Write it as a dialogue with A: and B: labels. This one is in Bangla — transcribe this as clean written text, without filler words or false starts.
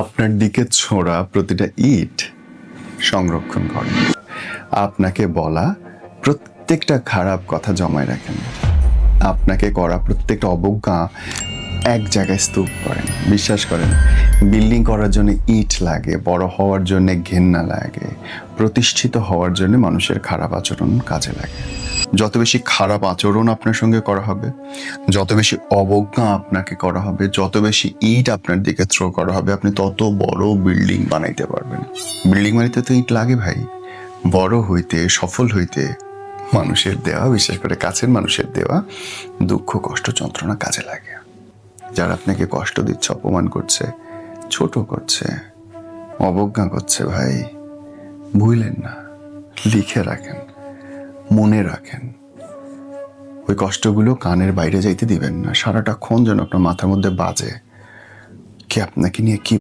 A: আপনার দিকে ছোড়া প্রতিটা ইট সংরক্ষণ করেন। আপনাকে বলা প্রত্যেকটা খারাপ কথা জমায় রাখেন। আপনাকে করা প্রত্যেকটা অবজ্ঞা এক জায়গায় স্তূপ করেন। বিশ্বাস করেন, বিল্ডিং করার জন্য ইট লাগে, বড় হওয়ার জন্য ঘেন্না লাগে, প্রতিষ্ঠিত হওয়ার জন্য মানুষের খারাপ আচরণ কাজে লাগে। যত বেশি খারাপ আচরণ আপনার সঙ্গে করা হবে, যত বেশি অবজ্ঞা আপনাকে করা হবে, যত বেশি ইট আপনার দিকে থ্রো করা হবে, আপনি তত বড় বিল্ডিং বানাইতে পারবেন। বিল্ডিং বানাইতে তো ইট লাগে ভাই। বড় হইতে, সফল হইতে মানুষের দেওয়া, বিশেষ করে কাছের মানুষের দেওয়া দুঃখ, কষ্ট, যন্ত্রণা কাজে লাগে। যারা আপনাকে কষ্ট দিচ্ছে, অপমান করছে, ছোট করছে, অবজ্ঞা করছে, ভাই ভুলেন না, লিখে রাখেন, মনে রাখেন। ওই কষ্টগুলো কানের বাইরে যাইতে দিবেন না। সারাটাক্ষণ যেন আপনার মাথার মধ্যে বাজে কে আপনাকে নিয়ে কি